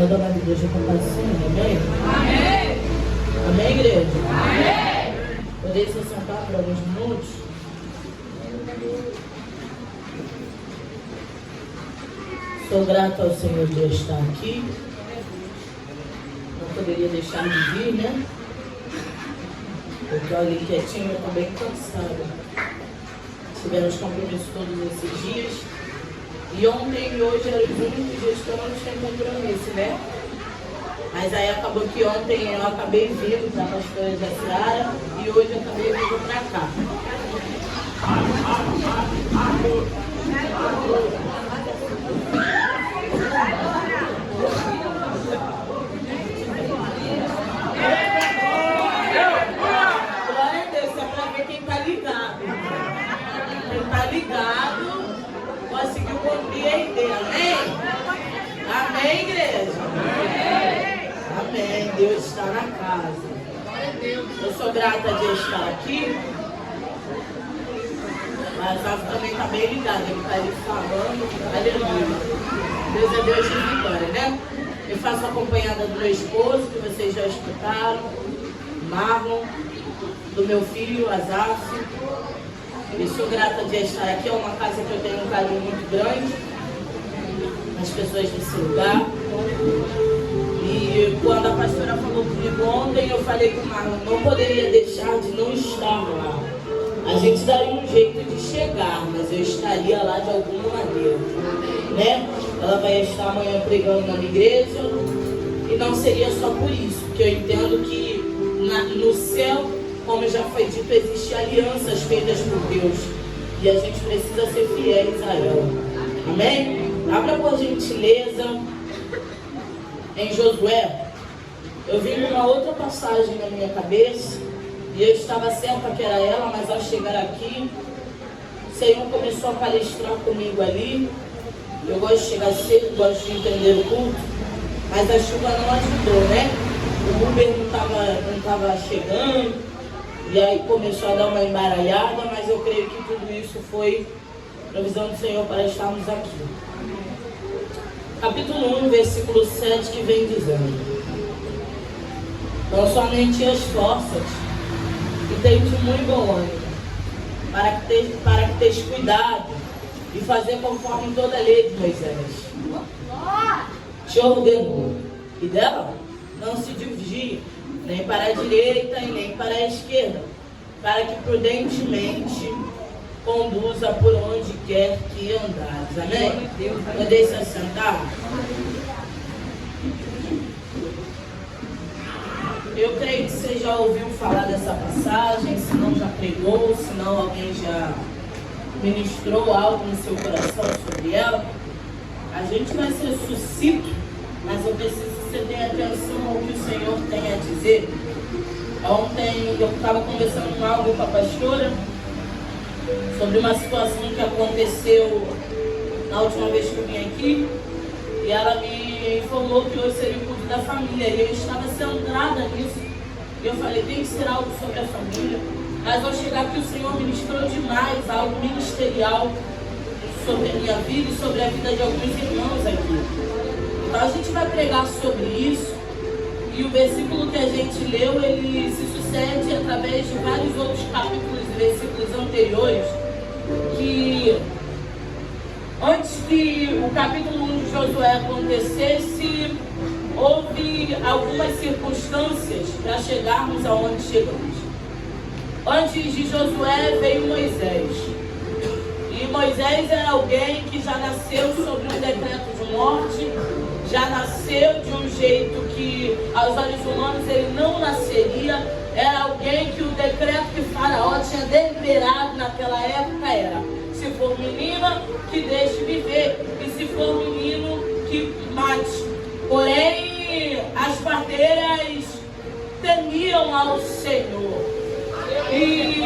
Cada uma da igreja com paz do Senhor, amém? Amém! Amém, igreja? Amém! Podeis se sentar por alguns minutos? Sou grato ao Senhor de estar aqui. Não poderia deixar de vir, né? Porque eu ali quietinho, eu estou bem cansada. Tivemos compromisso todos esses dias. E ontem e hoje eram os únicos dias que eu não tinha compromisso, né? Mas aí acabou que ontem eu acabei vindo para a pastora Jaciara e hoje eu acabei vindo para cá. Glória a Deus, é para ver quem está ligado. Quem está ligado conseguiu compreender, amém? Amém, igreja? Amém. Amém. Deus está na casa. Eu sou grata de estar aqui. Mas o também está bem ligado. Ele está ali falando. Aleluia. Deus é Deus de vitória, né? Eu faço acompanhada do meu esposo, que vocês já escutaram. Marlon. Do meu filho, Azaf. Eu sou grata de estar aqui. É uma casa que eu tenho um carinho muito grande. As pessoas desse lugar. E quando a pastora falou comigo ontem, eu falei com o Marlon, não poderia deixar de não estar lá. A gente daria um jeito de chegar, mas eu estaria lá de alguma maneira, né? Ela vai estar amanhã pregando na minha igreja e não seria só por isso, porque eu entendo que no céu, como já foi dito, existem alianças feitas por Deus e a gente precisa ser fiéis a ela. Amém? Abra por gentileza em Josué. Eu vi uma outra passagem na minha cabeça e eu estava certa que era ela, mas ao chegar aqui, o Senhor começou a palestrar comigo ali. Eu gosto de chegar cedo, gosto de entender o culto, mas a chuva não ajudou, né? O Uber não estava chegando e aí começou a dar uma embaralhada, mas eu creio que tudo isso foi provisão do Senhor para estarmos aqui. Capítulo 1, versículo 7, que vem dizendo: não somente esforça-te e tem de muito bom ânimo, para que tenhas cuidado e fazer conforme toda a lei de Moisés te ordenou, e dela não se desvie, nem para a direita e nem para a esquerda, para que prudentemente conduza por onde quer que andares. Amém? Podeis se assentar? Eu creio que você já ouviu falar dessa passagem, se não já pregou, se não alguém já ministrou algo no seu coração sobre ela. A gente vai ser sucinto, mas eu preciso que você tenha atenção ao que o Senhor tem a dizer. Ontem eu estava conversando algo com a pastora sobre uma situação que aconteceu na última vez que eu vim aqui, e ela me informou que hoje seria o culto da família, e eu estava centrada nisso, e eu falei, tem que ser algo sobre a família, mas ao chegar aqui o Senhor ministrou demais, algo ministerial sobre a minha vida e sobre a vida de alguns irmãos aqui. Então a gente vai pregar sobre isso, e o versículo que a gente leu, ele se sucede através de vários outros capítulos e versículos anteriores, que antes que o capítulo 1 de Josué acontecesse, houve algumas circunstâncias para chegarmos aonde chegamos. Antes de Josué veio Moisés. E Moisés era alguém que já nasceu sobre um decreto de morte, já nasceu de um jeito que aos olhos humanos ele não nasceria. Era alguém que o decreto que Faraó tinha deliberado naquela época era: se for menina, que deixe viver, e se for menino, que mate. Porém, as parteiras temiam ao Senhor. E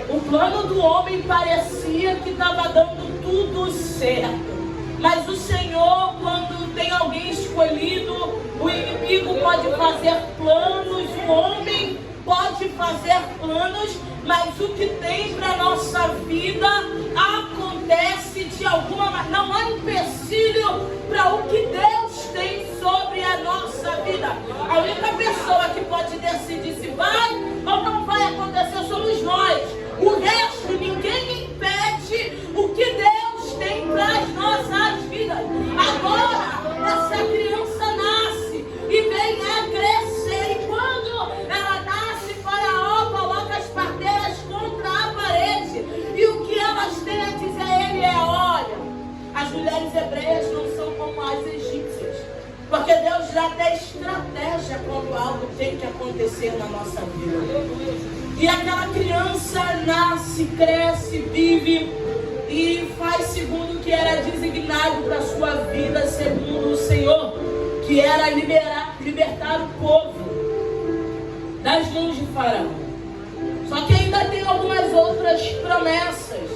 o plano do homem parecia que estava dando tudo certo. Mas o Senhor, quando tem alguém escolhido, o inimigo pode fazer planos, o homem pode fazer planos, mas o que tem para a nossa vida acontece de alguma maneira. Não há empecilho para o que Deus tem sobre a nossa vida. A única pessoa que pode decidir se vai ou não vai acontecer somos nós. O resto, ninguém impede o que Deus tem para as nossas vidas. Agora, essa criança nasce e vem a crescer. E quando ela nasce, Faraó coloca as parteiras contra a parede. E o que elas têm a dizer a ele é: olha, as mulheres hebreias não são como as egípcias. Porque Deus já tem estratégia quando algo tem que acontecer na nossa vida. E aquela criança nasce, cresce, vive e faz segundo o que era designado para a sua vida, segundo o Senhor, que era libertar o povo das mãos de Faraó. Só que ainda tem algumas outras promessas.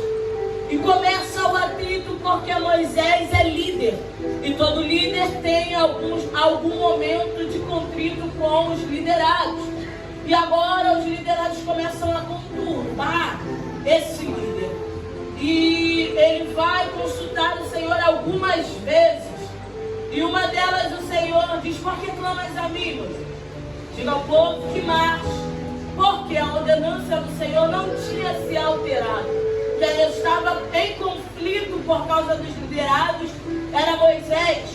E começa o atrito porque Moisés é líder. E todo líder tem algum momento de conflito com os liderados. E agora os liderados começam a conturbar esse líder. E ele vai consultar o Senhor algumas vezes. E uma delas o Senhor diz: por que clamas a mim? Diga ao povo que marche. Porque a ordenança do Senhor não tinha se alterado. Quem estava em conflito por causa dos liderados era Moisés.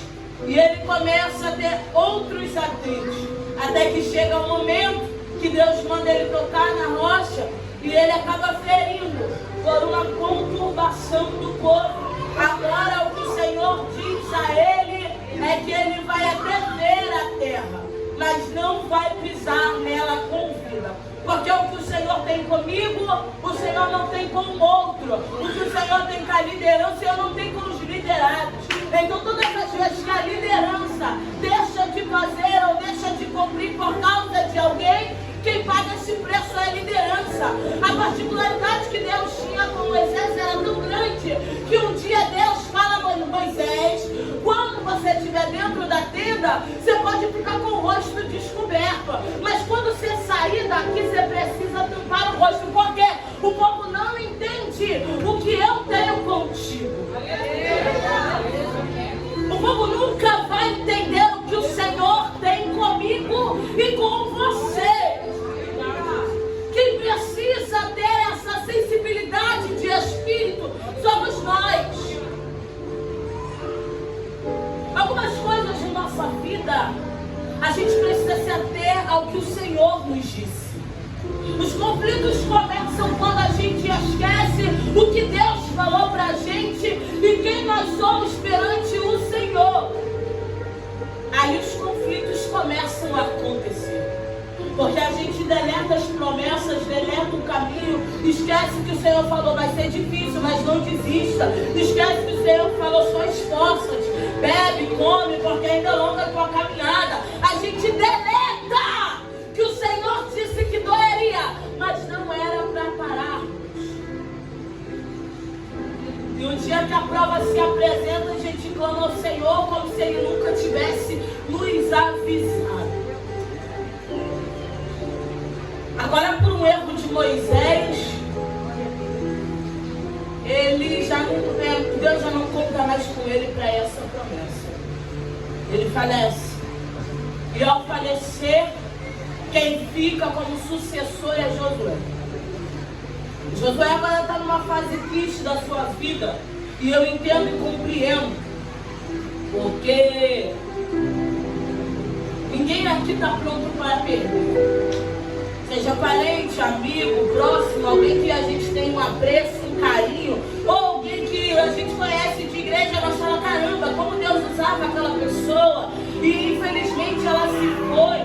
E ele começa a ter outros atritos. Até que chega um momento que Deus manda ele tocar na rocha e ele acaba ferindo por uma conturbação do povo. Agora o que o Senhor diz a ele é que ele vai até ver a terra, mas não vai pisar nela com vida. Porque o que o Senhor tem comigo, o Senhor não tem com o outro. O que o Senhor tem com a liderança, o Senhor não tem com os liderados. Então todas as vezes que a liderança deixa de fazer ou deixa de cumprir por causa de alguém, quem paga esse preço é a liderança. A particularidade que Deus tinha com Moisés era tão grande que um dia Deus fala a Moisés: quando você estiver dentro da tenda, você pode ficar com o rosto descoberto, mas quando você sair daqui, você precisa tampar o rosto, porque o povo não entende o que eu tenho contigo. O povo nunca vai entender o que o Senhor tem comigo e com você. Quem precisa ter essa sensibilidade de espírito somos nós. Algumas coisas em nossa vida a gente precisa se ater ao que o Senhor nos disse. Os conflitos começam quando a gente esquece o que Deus falou pra gente e quem nós somos perante o Senhor. Aí os conflitos começam a acontecer. Porque a gente deleta as promessas, deleta o caminho, esquece que o Senhor falou: vai ser difícil, mas não desista. Esquece que o Senhor falou: só esforça-te, bebe, come, porque ainda é longa a tua caminhada. A gente deleta que o Senhor disse que doeria, mas não era para pararmos. E um dia que a prova se apresenta, a gente clama ao Senhor como se Ele nunca tivesse nos avisado. Agora, por um erro de Moisés, Deus já não conta mais com ele para essa promessa. Ele falece. E ao falecer, quem fica como sucessor é Josué. Josué agora está numa fase triste da sua vida. E eu entendo e compreendo. Porque ninguém aqui está pronto para perder. Seja parente, amigo, próximo, alguém que a gente tem um apreço, um carinho, ou alguém que a gente conhece de igreja, nós fala: caramba, como Deus usava aquela pessoa, e infelizmente ela se foi,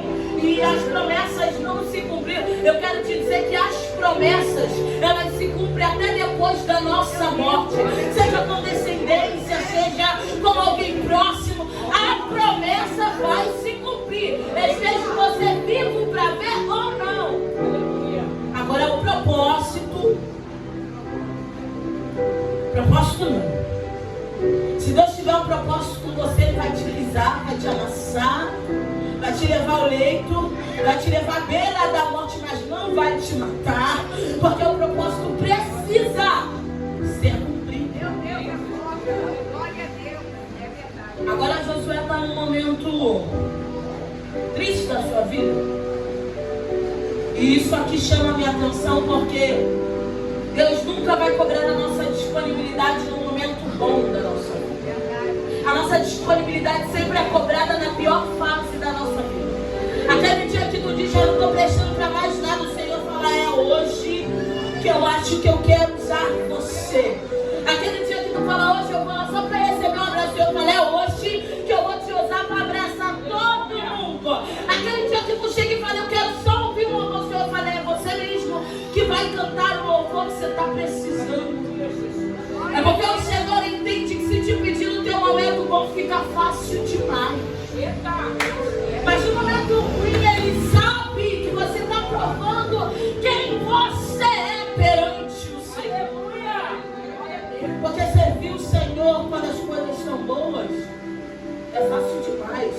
e as promessas não se cumpriram. Eu quero te dizer que as promessas, elas se cumprem até depois da nossa morte, seja com descendência, seja com alguém próximo, a promessa vai se cumprir, esteja você vivo para ver ou não. Agora o propósito não. Se Deus tiver um propósito com você, Ele vai te lisar, vai te amassar, vai te levar ao leito, vai te levar à beira da morte, mas não vai te matar, porque o propósito precisa ser cumprido. Agora Josué está num momento momento triste da sua vida? E isso aqui chama a minha atenção porque Deus nunca vai cobrar a nossa disponibilidade no momento bom da nossa vida. A nossa disponibilidade sempre é cobrada na pior fase da nossa vida. Aquele dia que tu diz, eu não estou prestando para mais nada, o Senhor fala, é hoje que eu acho que eu quero usar você. Aquele dia que tu fala, hoje eu vou lá só para receber um abraço, o Senhor fala, é hoje que eu vou te usar para abraçar todo mundo. Aquele dia que tu chega e fala, eu quero só ouvir um louvor, o Senhor fala, é você mesmo que vai cantar o louvor que você está precisando. É porque o Senhor entende que se te pedir no teu momento bom fica fácil demais. Mas no momento ruim ele sabe que você está provando quem você é perante o Senhor. Porque servir o Senhor quando as coisas estão boas é fácil demais.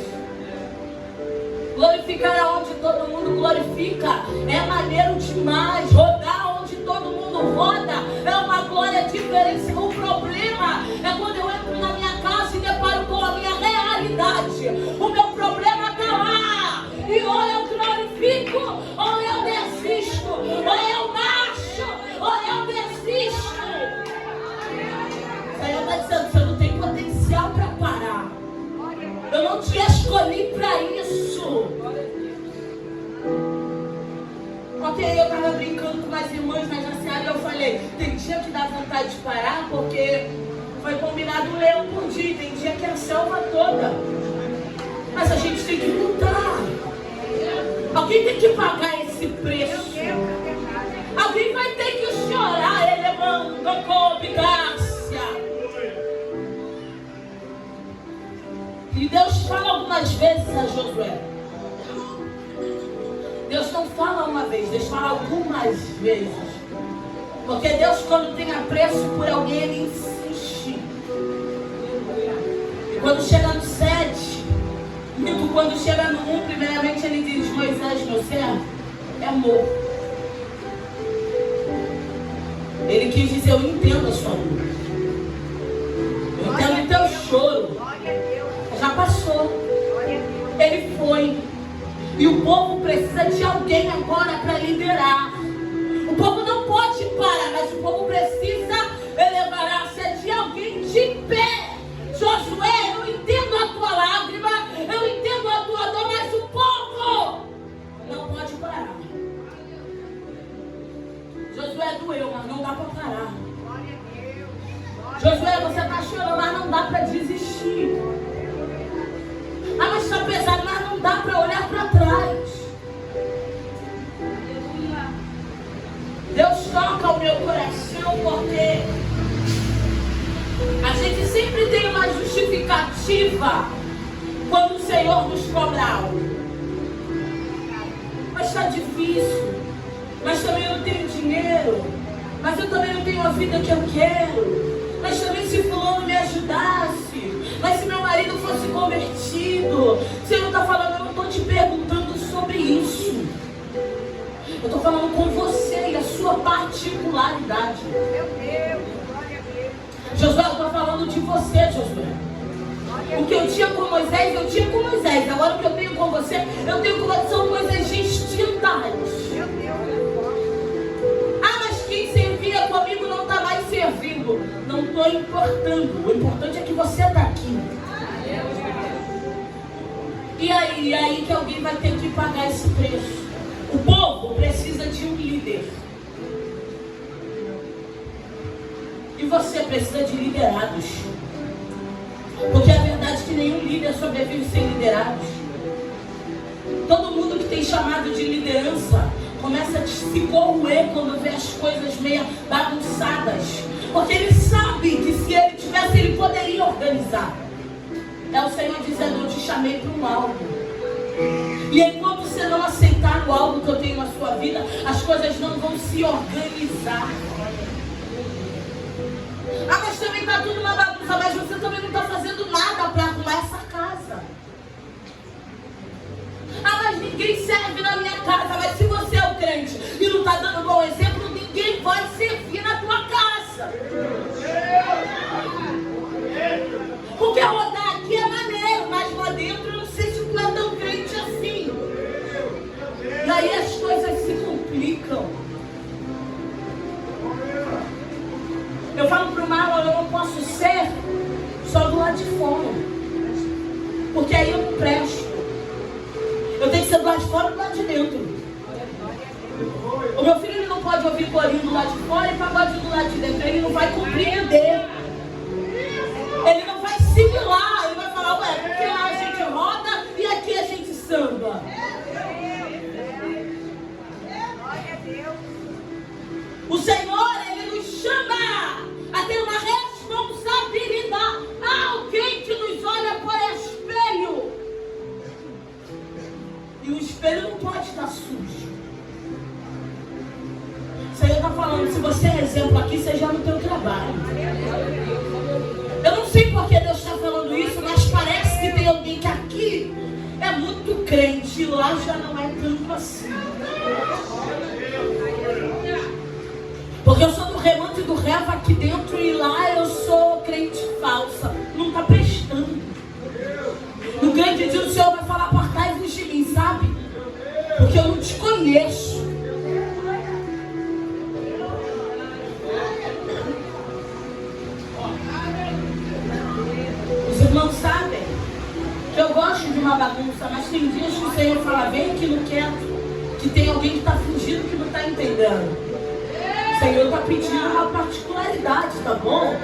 Glorificar aonde todo mundo glorifica é maneiro demais. Rodar onde todo mundo roda é uma glória diferente. O problema é quando eu entro na minha casa e deparo com a minha realidade. O meu problema está lá. E ou eu glorifico, ou eu desisto. Ou eu marcho, ou eu desisto. O Senhor está dizendo, você não tem potencial para parar. Eu não te escolhi para isso. Ok, eu estava brincando com umas irmãs na Jaciara e eu falei, tem dia que dá vontade de parar porque foi combinado um leão por dia, tem dia que é a selva toda. Mas a gente tem que lutar. Alguém tem que pagar esse preço. Alguém vai ter que chorar. Ele manda cobrar. E Deus fala algumas vezes a Josué. Deus não fala uma vez, Deus fala algumas vezes. Porque Deus, quando tem apreço por alguém, ele insiste. E quando chega no 7, e quando chega no 1, primeiramente ele diz, Moisés, meu servo, é morto. Ele quis dizer, eu entendo a sua luta. Eu entendo o teu choro. Já passou. Ele foi. E o povo precisa de alguém agora para liderar. O povo não pode parar, mas o povo precisa elevar-se de alguém de pé. Josué, eu entendo a tua lágrima, eu entendo a tua dor, mas o povo não pode parar. Josué doeu, mas não dá para parar. Josué, você está chorando, mas não dá para desistir. Ah, mas está pesado, mas não dá para olhar para trás. Deus toca o meu coração porque a gente sempre tem uma justificativa quando o Senhor nos cobra algo. Mas está difícil. Mas também eu não tenho dinheiro. Mas eu também não tenho a vida que eu quero. Mas também se fulano me ajudasse. Mas se meu marido fosse convertido. O Senhor está falando, eu não estou te perguntando sobre isso. Eu estou falando com você e a sua particularidade. Meu Deus, glória a Deus. Josué, eu estou falando de você, Josué. O que eu tinha com Moisés, eu tinha com Moisés. Agora o que eu tenho com você, eu tenho com você. São coisas distintas. Meu Deus. Ah, mas quem servia comigo não está mais servindo. Não estou importando. O importante é que você está aqui. E aí que alguém vai ter que pagar esse preço. O povo precisa de um líder. E você precisa de liderados. Porque a verdade é que nenhum líder sobrevive sem liderados. Todo mundo que tem chamado de liderança começa a se corroer quando vê as coisas meio bagunçadas. Porque ele sabe que se ele tivesse, ele poderia organizar. É o Senhor dizendo, eu te chamei para um algo. E enquanto você não aceitar o algo que eu tenho na sua vida, as coisas não vão se organizar. Ah, mas também está tudo uma bagunça, mas você também não está fazendo nada para arrumar essa casa. Ah, mas ninguém serve na minha casa. Mas se você é o crente e não está dando bom exemplo, ninguém vai servir na tua casa. Porque rodar aqui é maneiro, mas lá dentro eu não sei se fora. Porque aí eu não presto. Eu tenho que ser do lado de fora e do lado de dentro. O meu filho ele não pode ouvir corinho do lado de fora e pagode do lado de dentro. Ele não vai compreender. Ele não vai assimilar. Ele vai falar, ué, porque lá a gente roda e aqui a gente samba. O Senhor, Ele nos chama a ter uma responsabilidade. Há alguém que nos olha por espelho. E o espelho não pode estar sujo. O Senhor está falando, se você é exemplo aqui, seja no teu trabalho. Eu não sei porque Deus está falando isso, mas parece que tem alguém que aqui é muito crente e lá já não é tanto assim. Porque eu sou do remanto e do revo aqui dentro e lá eu sou crente falsa. Não está prestando. No grande dia o Senhor vai falar, apartai-vos de mim, sabe? Porque eu não te conheço. Os irmãos sabem que eu gosto de uma bagunça, mas tem dias que o Senhor fala, vem aqui no quieto, que tem alguém que está fingindo que não está entendendo. O Senhor está pedindo uma particularidade, tá bom?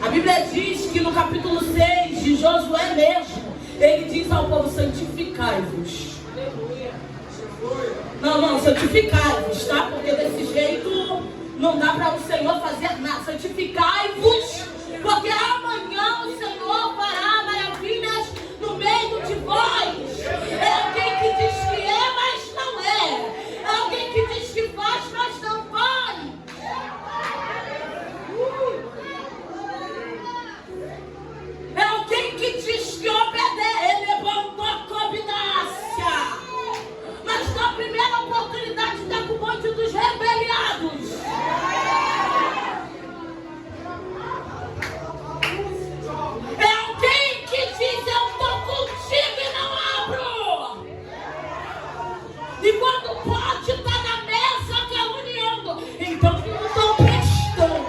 A Bíblia diz que no capítulo 6 de Josué mesmo, ele diz ao povo, santificai-vos. Não, santificai-vos, tá? Porque desse jeito não dá para o Senhor fazer nada. Santificai-vos, porque amanhã o Senhor fará maravilhas no meio de vós. É alguém que diz que é, mas não é. É alguém que diz que faz, mas não faz. É alguém que diz que obedece. Ele levantou a cobidácia. Mas na primeira oportunidade está com o monte dos rebeliados. É alguém que diz, eu estou contigo e não abro. E quando pode estar na mesa caluniando, então não estão prestando.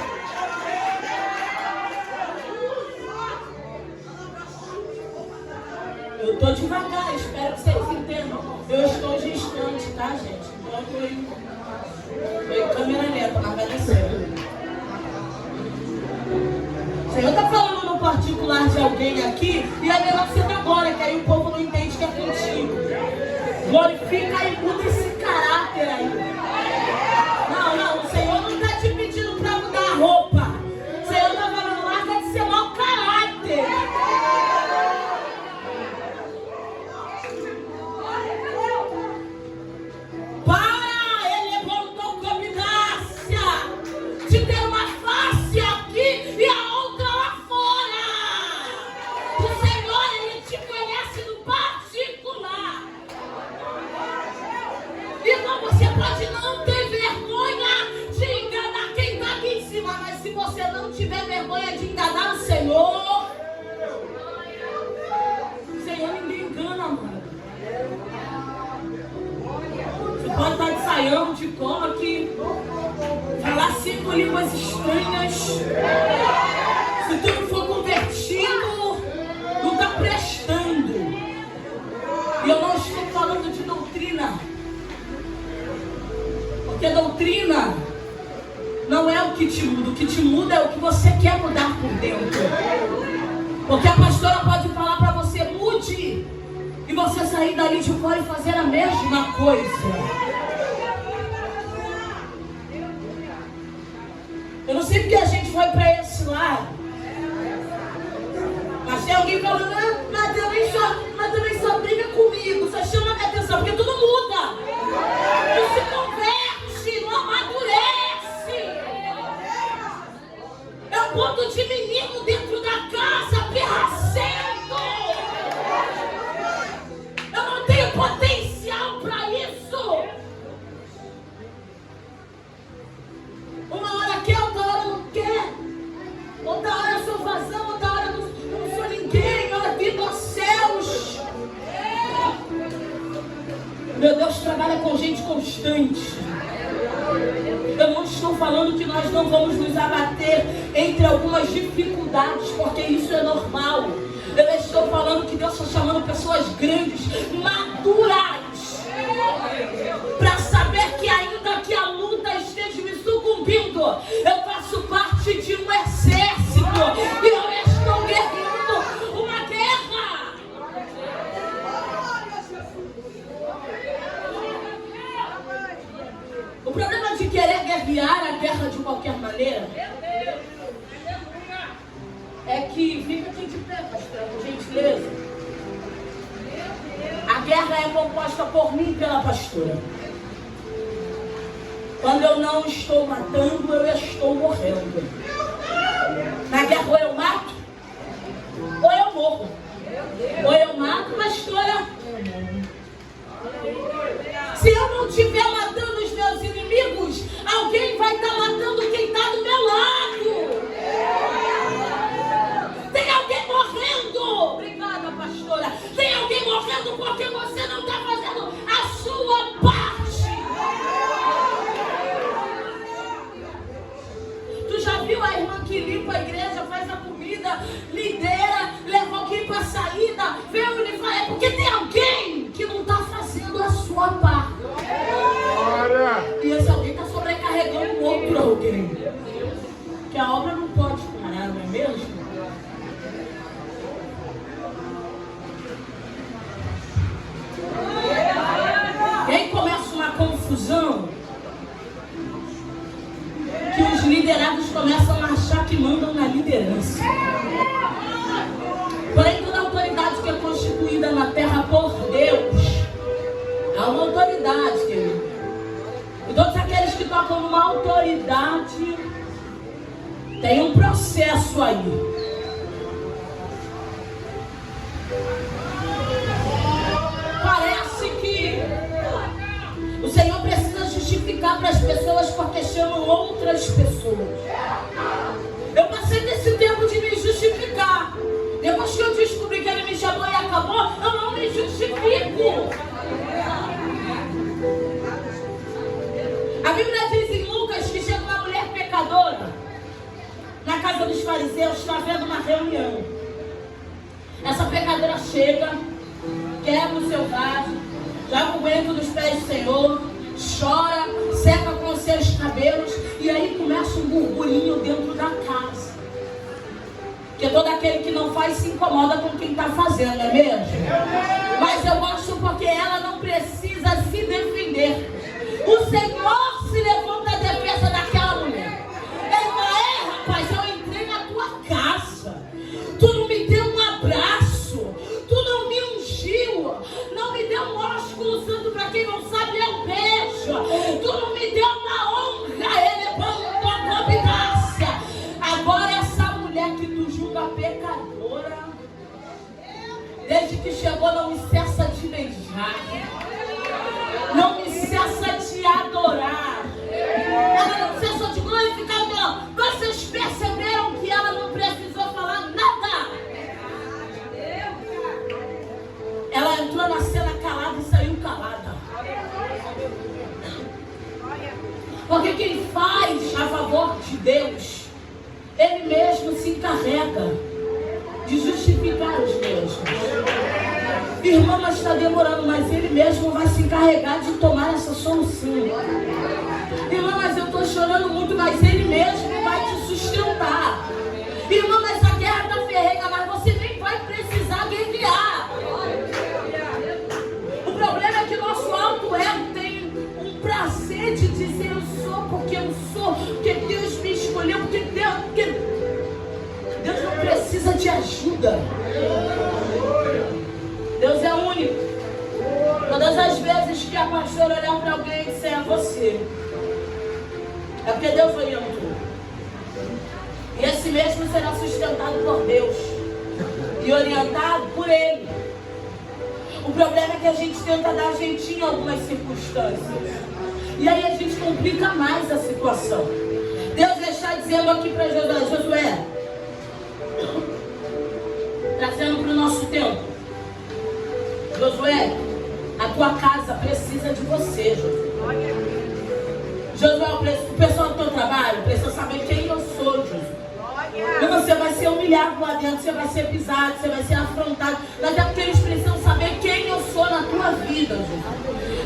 Eu estou devagar, espero que vocês entendam. Eu estou gestante, tá, gente? Então eu estou em câmera lenta, mas vai descer. O Senhor está falando no particular de alguém aqui, e é melhor ser agora, que aí o povo não entende que é contigo. Glorifica e muda esse caráter aí. Não, o Senhor não está te pedindo para mudar a roupa. O Senhor está falando, larga de ser mau caráter. Ele levantou cobidácia de ter uma face aqui e a outra lá fora. O Senhor, Ele te conhece no particular. Então você pode não ter vergonha de enganar quem está aqui em cima, mas se você não tiver vergonha de enganar o Senhor ninguém engana, mano. Você pode estar de saião, de coque, falar 5 línguas estranhas. Se tu não for convertido, não está prestando. E eu não estou falando de doutrina. Porque doutrina não é o que te muda. O que te muda é o que você quer mudar por dentro. Porque a pastora pode falar para você, mude, e você sair dali de fora e fazer a mesma coisa. Eu não sei porque a gente foi para esse lado. Mas tem alguém falando, mas também só briga comigo, só chama a minha atenção, porque tudo muda. Não se converte, não amadurece. É um ponto de menino dentro da casa, pirracento. Eu não tenho potencial para isso. Uma hora quer, outra hora não quer. Outra hora eu sou vazão, outra hora eu não sou ninguém. Olha, vindo aos céus. Meu Deus trabalha com gente constante. Eu não estou falando que nós não vamos nos abater entre algumas dificuldades, porque isso é normal. Eu estou falando que Deus está chamando pessoas grandes, maduras, para saber que ainda que a luta esteja me sucumbindo, eu faço parte de um exército e eu estou guerreando uma guerra. O problema de querer guerrear a guerra de qualquer maneira é que, fica aqui de pé, pastor, por gentileza. A guerra é composta por mim e pela pastora. Quando eu não estou matando, eu estou morrendo. Na guerra ou eu mato, ou eu morro. Ou eu mato, pastora. Se eu não estiver matando os meus inimigos, alguém vai estar matando quem está do meu lado. Tem alguém morrendo. Obrigada, pastora. Tem alguém morrendo porque você não está fazendo a sua parte. Tu já viu a irmã que limpa a igreja, faz a comida, lidera, leva alguém para a saída, vê o livro? É porque tem alguém que não está fazendo a sua parte. E esse alguém está sobrecarregando outro alguém. Que a obra não pode parar, não é mesmo? E aí começa uma confusão que os liderados começam a achar que mandam na liderança. Porém, toda autoridade que é constituída na terra por Deus é uma autoridade, querido. E todos aqueles que tocam numa autoridade tem um processo aí. Parece que o Senhor precisa justificar para as pessoas porque chamam outras pessoas. Eu passei desse tempo de me justificar. Depois que eu descobri que Ele me chamou e acabou, eu não me justifico. A Bíblia diz em Lucas que chega uma mulher pecadora na casa dos fariseus, está havendo uma reunião. Essa pecadora chega, quebra o seu vaso, joga o vento dos pés do Senhor, chora, seca com os seus cabelos, e aí começa um burburinho dentro da casa. Porque todo aquele que não faz se incomoda com quem está fazendo, não é mesmo? Mas eu gosto porque ela não precisa se defender. O Senhor se levanta a defesa daquela mulher. Ele fala: rapaz, eu entrei na tua casa, tu não me deu um abraço, tu não me ungiu, não me deu um ósculo santo, para quem não sabe é um beijo, tu não me deu uma honra, elevando a convidância. Agora essa mulher que tu julga pecadora, desde que chegou não me cessa de beijar, não me cessa de adorar, ela não cessa de glorificar o Deus. Vocês perceberam que ela não precisou falar nada? Ela entrou na cena calada e saiu calada. Porque quem faz a favor de Deus, Ele mesmo se encarrega de justificar os mesmos. Irmã, mas está demorando, mas Ele mesmo vai se encarregar de tomar essa solução. Irmã, mas eu estou chorando muito, mas Ele mesmo vai te sustentar. Irmã, mas a guerra está ferrenha, mas você nem vai precisar guerrear. O problema é que nosso alto ego tem um prazer de dizer: eu sou porque eu sou, porque Deus me escolheu, porque Deus não precisa de ajuda. Deus é único. Todas as vezes que a pastora olhar para alguém e disser: é você, é porque Deus orientou. E esse mesmo será sustentado por Deus e orientado por Ele. O problema é que a gente tenta dar jeitinho em algumas circunstâncias, e aí a gente complica mais a situação. Deus está dizendo aqui para Josué, trazendo para o nosso tempo: Josué, a tua casa precisa de você, Josué. Josué, o pessoal do teu trabalho precisa saber quem eu sou, Josué. E você vai ser humilhado lá dentro, você vai ser pisado, você vai ser afrontado. Mas é porque eles precisam saber quem eu sou na tua vida, Josué.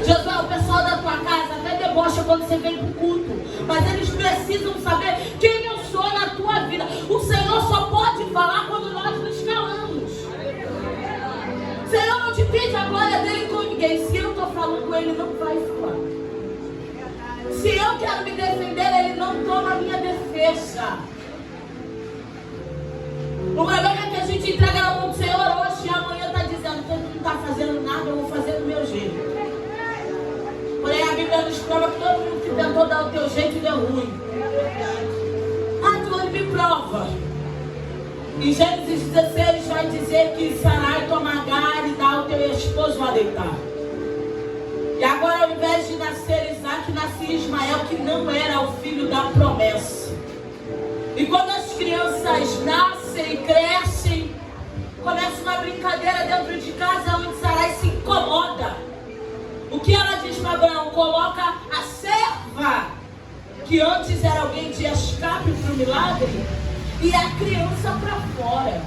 Josué, o pessoal da tua casa até debocha quando você vem pro culto. Mas eles precisam saber quem eu sou na tua vida. O Senhor só pode falar quando nós nos calamos. O Senhor não te pede a glória dele com ninguém. Se eu estou falando com ele, não vai falar. Se eu quero me defender, ele não toma a minha defesa. O problema é que a gente entrega na mão do Senhor hoje e amanhã está dizendo: você não está fazendo nada, eu vou fazer do meu jeito. Porém, a Bíblia nos prova que todo mundo que tentou dar o teu jeito deu ruim. Ah, tu me prova. Em Gênesis 16 vai dizer que Sarai toma Agar e dá o teu esposo a deitar. E agora, ao invés de nascer Isaac, nascia Ismael, que não era o filho da promessa. E quando as crianças nascem e crescem, começa uma brincadeira dentro de casa onde Sarai se incomoda. O que ela diz para Abraão? Coloca a serva, que antes era alguém de escape para o milagre, e a criança para fora.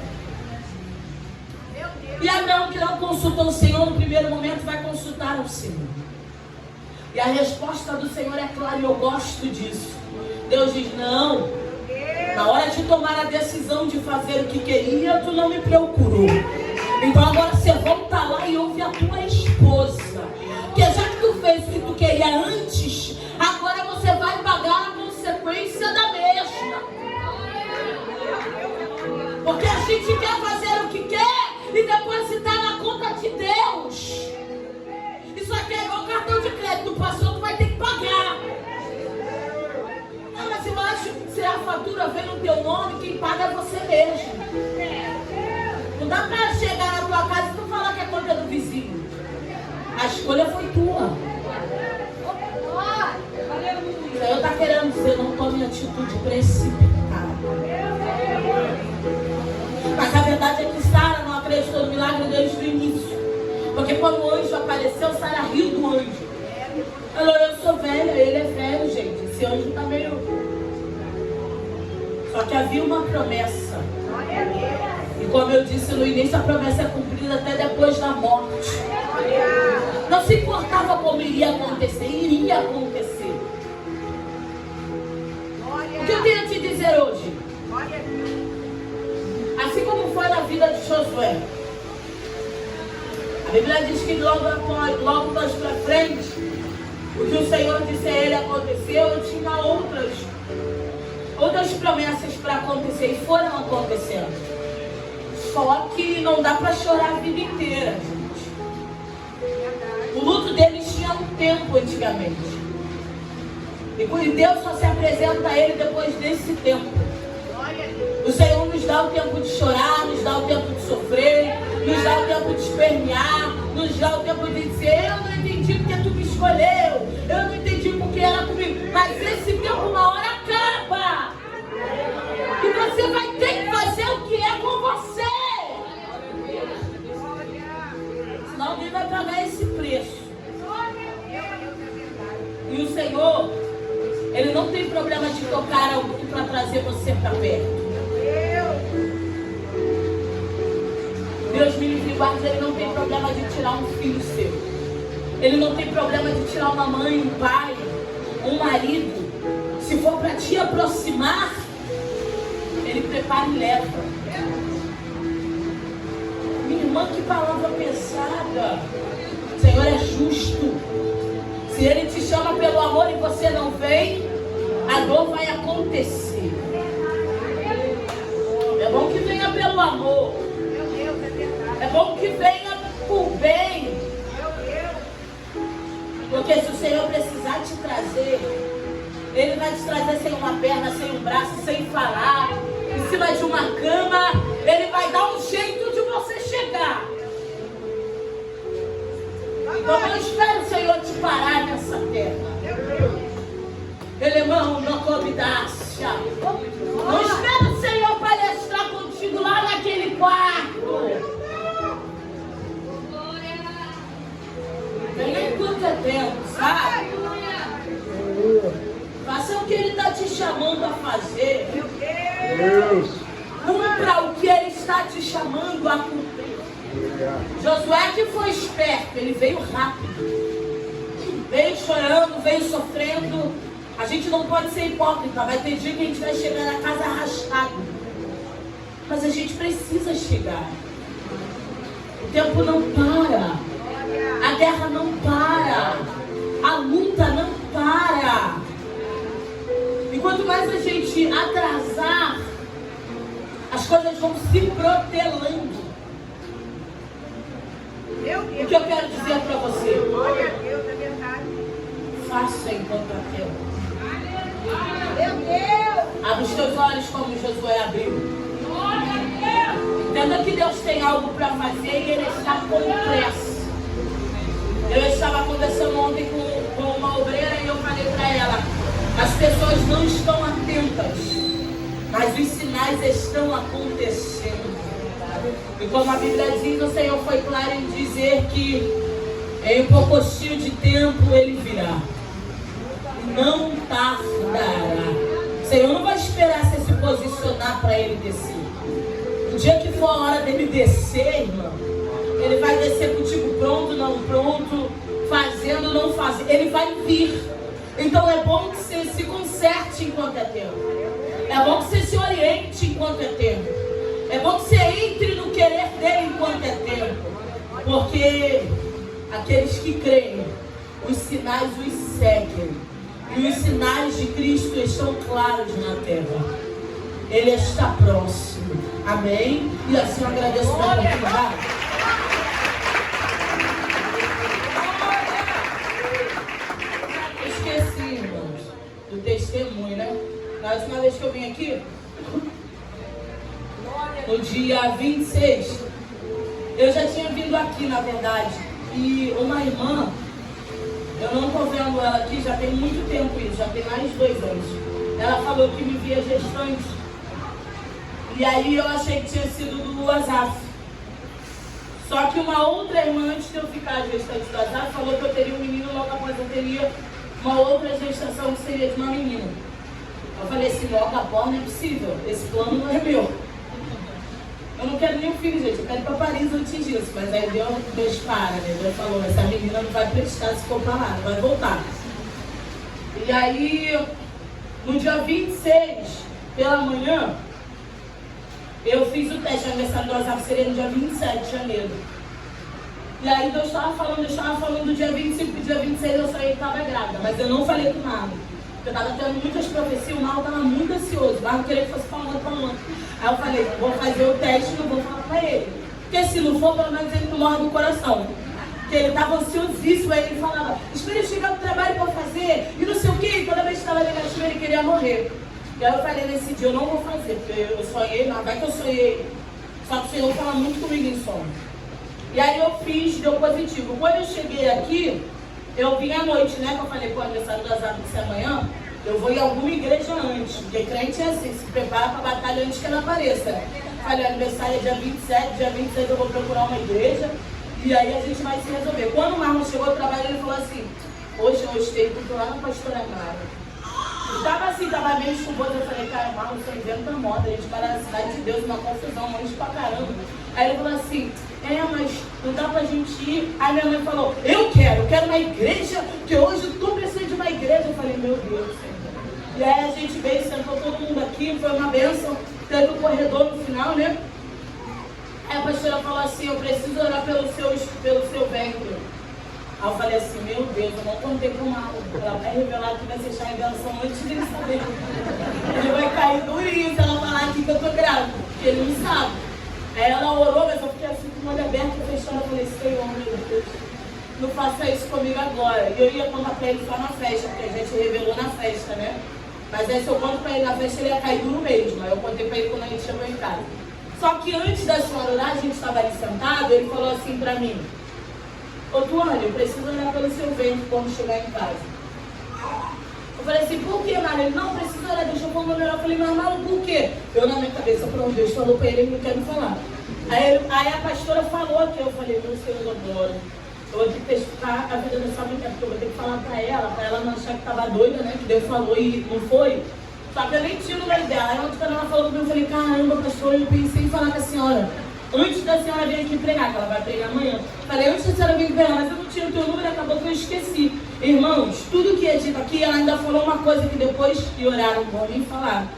E Abraão, que não consultou o Senhor no primeiro momento, vai consultar o Senhor. E a resposta do Senhor é clara, e eu gosto disso. Deus diz: não, na hora de tomar a decisão de fazer o que queria, tu não me procurou. Então agora você volta lá e ouve a tua esposa. Porque já que tu fez o que tu queria antes, agora você vai pagar a consequência da mesma. Porque a gente quer fazer o que quer e depositar na conta de Deus. Isso aqui é igual cartão de crédito. Passou, tu vai ter que pagar. Não, mas eu acho que se a fatura vem no teu nome, quem paga é você mesmo. Não dá pra chegar na tua casa e tu falar que é conta do vizinho. A escolha foi tua. O Senhor está querendo dizer: não tome atitude precipitada. Mas a verdade é que Sara não acreditou no milagre desde o início. Porque quando o anjo apareceu, Sara riu do anjo. Ela falou: eu sou velha, ele é velho, gente. Esse anjo está meio... Só que havia uma promessa. E como eu disse no início, a promessa é cumprida até depois da morte. Não se importava como iria acontecer, iria acontecer. O que eu tenho a te dizer hoje? Assim como foi na vida de Josué, a Bíblia diz que logo mais para frente, o que o Senhor disse a ele aconteceu. Eu tinha outras promessas para acontecer e foram acontecendo. Só que não dá para chorar a vida inteira, gente. O luto deles tinha um tempo antigamente. E Deus só se apresenta a ele depois desse tempo. O Senhor nos dá o tempo de chorar, nos dá o tempo de sofrer, nos dá o tempo de espernear, nos dá o tempo de dizer: eu não entendi porque tu me escolheu, eu não entendi porque era comigo. Mas esse tempo uma hora acaba. E você vai ter que fazer o que é com você. Senão alguém vai pagar esse preço. E o Senhor, Ele não tem problema de tocar alguém para trazer você para perto. Deus me livre e guarde, Ele não tem problema de tirar um filho seu. Ele não tem problema de tirar uma mãe, um pai, um marido. Se for para te aproximar, Ele prepara e leva. Minha irmã, que palavra pesada. O Senhor é justo. Se Ele te chama pelo amor e você não vem, a dor vai acontecer. É bom que venha pelo amor. É bom que venha por bem. Porque se o Senhor precisar te trazer, Ele vai te trazer sem uma perna, sem um braço, sem falar, em cima de uma cama. Ele vai dar um jeito de você chegar. Então não espere o Senhor te parar nessa terra. Elemão, não cobidácia. Não espere o Senhor palestrar contigo lá naquele quarto. Venha enquanto é tempo, sabe? chamando a fazer, cumpra o que Ele está te chamando a cumprir. Josué, que foi esperto, ele veio rápido, veio chorando, veio sofrendo. A gente não pode ser hipócrita. Vai ter dia que a gente vai chegar na casa arrastado, mas a gente precisa chegar. O tempo não para, a guerra não para, a luta não para. E quanto mais a gente atrasar, as coisas vão se protelando. O que eu quero dizer para você? Glória a Deus, é verdade. Faça enquanto há tempo. Meu Deus! Abre os teus olhos como Josué abriu. Entenda que Deus tem algo para fazer e Ele está com pressa. Eu estava conversando ontem com uma obreira e eu falei para ela: as pessoas não estão atentas, mas os sinais estão acontecendo. E como a Bíblia diz, o Senhor foi claro em dizer que em um pouquinho de tempo Ele virá. Não tardará. O Senhor não vai esperar você se posicionar para Ele descer. O dia que for a hora dele descer, irmão, Ele vai descer contigo pronto, não pronto, fazendo, não fazendo. Ele vai vir. Então é bom que você se conserte enquanto é tempo. É bom que você se oriente enquanto é tempo. É bom que você entre no querer dele enquanto é tempo. Porque aqueles que creem, os sinais os seguem. E os sinais de Cristo estão claros na terra. Ele está próximo. Amém? E assim eu agradeço por continuar. Esqueci, irmãos, do testemunho, né? Na última vez que eu vim aqui, no dia 26, eu já tinha vindo aqui, na verdade. E uma irmã, eu não estou vendo ela aqui, já tem muito tempo isso, já tem mais de 2 anos. Ela falou que me via gestante. E aí eu achei que tinha sido do Azaf. Só que uma outra irmã, antes de eu ficar gestante do Azaf, falou que eu teria um menino, logo após eu teria uma outra gestação que seria de uma menina. Eu falei assim, logo após não é possível, esse plano não é meu. Eu não quero nenhum filho, gente, eu quero ir para Paris antes disso. Mas aí Deus para, né? Deus falou, essa menina não vai prestar se for para lá, não vai voltar. E aí, no dia 26, pela manhã, eu fiz o teste, o aniversário do Azaf seria no dia 27 de janeiro. E aí Deus estava falando do dia 25, do dia 26 eu saí e estava grávida, mas eu não falei com nada. Porque eu estava tendo muitas profecias, o Marlon estava muito ansioso, o Marlon queria que fosse falando para ontem. Aí eu falei, vou fazer o teste e não vou falar para ele. Porque se não for, pelo menos ele não morre do coração. Porque ele estava ansiosíssimo, aí ele falava, espera eu chegar do trabalho para fazer, e não sei o quê, e toda vez que estava negativo ele queria morrer. E aí eu falei, nesse dia eu não vou fazer, porque eu sonhei, não vai que eu sonhei. Só que o Senhor fala muito comigo em sonho. E aí eu fiz, deu positivo. Quando eu cheguei aqui, eu vim à noite, né? Que eu falei, pô, aniversário do Azaf de amanhã, eu vou em alguma igreja antes. Porque crente é assim, se prepara para a batalha antes que ela apareça. Falei, aniversário é dia 27, dia 26 eu vou procurar uma igreja. E aí a gente vai se resolver. Quando o Marlon chegou ao trabalho, ele falou assim, hoje eu estei lá na pastora Mara. Estava assim, estava meio chuvoso. Eu falei, cara, Marlon, você inventa moda, a gente para na cidade de Deus, uma confusão, um monte pra caramba. Aí ele falou assim, mas não dá pra gente ir. Aí minha mãe falou, eu quero uma igreja, que hoje eu tô precisando de uma igreja. Eu falei, meu Deus, Senhor. E aí a gente veio, sentou todo mundo aqui, foi uma bênção, teve um corredor no final, né? Aí a pastora falou assim, eu preciso orar pelo seu ventre. Aí eu falei assim, meu Deus, eu não contei com o Marlon. Ela vai revelar que vai ser a revelação antes dele saber. Ele vai cair durinho se ela falar aqui que eu tô grávida, porque ele não sabe. Aí ela orou, mas eu fiquei assim com o olho aberto e fechado. Eu falei, Senhor, meu Deus, não faça isso comigo agora. E eu ia contar pra ele só na festa, porque a gente revelou na festa, né? Mas aí se eu conto pra ele na festa, ele ia cair duro mesmo. Aí eu contei pra ele quando a gente chegou em casa. Só que antes da senhora orar, a gente estava ali sentado, ele falou assim pra mim, ô Tuane, eu preciso orar pelo seu ventre quando chegar em casa. Eu falei assim, por que, Mário? Ele, não, precisa orar, deixa eu pôr o meu melhor. Eu falei, mas Mário, por quê? Eu na minha cabeça, pronto, Deus falou pra ele não quer me falar. Aí a pastora falou aqui, eu falei, meu Senhor, agora, eu vou ter que testificar a vida dessa mulher, porque eu vou ter que falar pra ela não achar que tava doida, né, que Deus falou e não foi. Só que eu nem tinha o número dela. Aí ontem, quando ela falou comigo, eu falei, caramba, pastor, eu pensei em falar com a senhora. Antes da senhora vir aqui pregar, que ela vai pregar amanhã. Falei, antes da senhora vir pregar, mas eu não tinha o teu número, acabou que eu esqueci. Irmãos, tudo que é dito aqui, ela ainda falou uma coisa que depois que oraram por mim, falaram.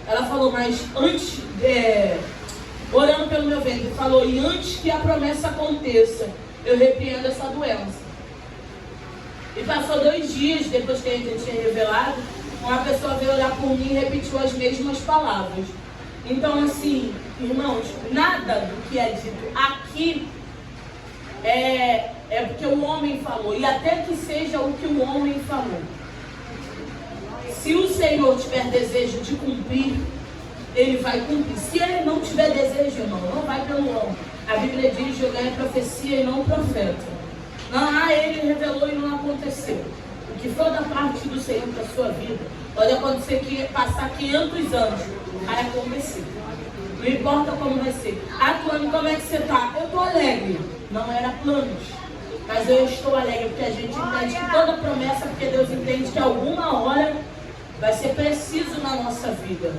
Ela falou, mas antes, orando pelo meu ventre, falou, e antes que a promessa aconteça, eu repreendo essa doença. E passou 2 dias depois que a gente tinha revelado, uma pessoa veio orar por mim e repetiu as mesmas palavras. Então, assim, irmãos, nada do que é dito aqui é porque o homem falou. E até que seja o que o homem falou. Se o Senhor tiver desejo de cumprir, Ele vai cumprir. Se Ele não tiver desejo, irmão, não vai pelo homem. A Bíblia diz, jogar é profecia e não profeta. Não, Ele revelou e não aconteceu. O que for da parte do Senhor para a sua vida, pode acontecer que passar 500 anos, vai acontecer. Não importa como vai ser. Atuando, como é que você está? Eu estou alegre. Não era planos. Mas eu estou alegre porque a gente entende que toda promessa, porque Deus entende que alguma hora vai ser preciso na nossa vida.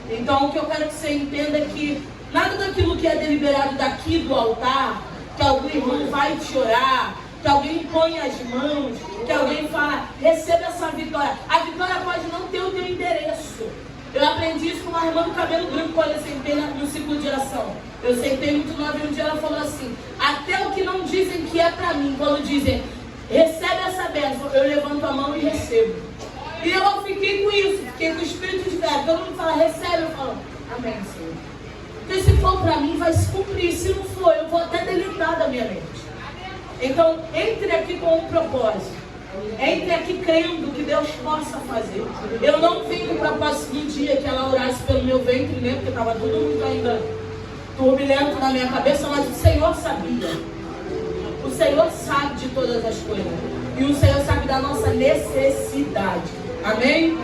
Então o que eu quero que você entenda é que nada daquilo que é deliberado daqui do altar, que algum irmão vai te orar, que alguém põe as mãos, que alguém fala, receba essa vitória. A vitória pode não ter o teu endereço. Eu aprendi isso com uma irmã do cabelo branco quando eu sentei no ciclo de oração. Eu sentei muito nova e um dia ela falou assim, até o que não dizem que é pra mim, quando dizem, recebe essa bênção, eu levanto a mão e recebo. E eu fiquei com isso, fiquei com o espírito de fé. Todo mundo fala, recebe, eu falo, amém, Senhor. Porque se for pra mim, vai se cumprir. Se não for, eu vou até deletar da minha mente. Então, entre aqui com um propósito. Entre aqui crendo que Deus possa fazer. Eu não vim com o propósito de um dia que ela orasse pelo meu ventre, né? Porque estava tudo muito ainda turbulento na minha cabeça, mas o Senhor sabia. O Senhor sabe de todas as coisas. E o Senhor sabe da nossa necessidade. Amém?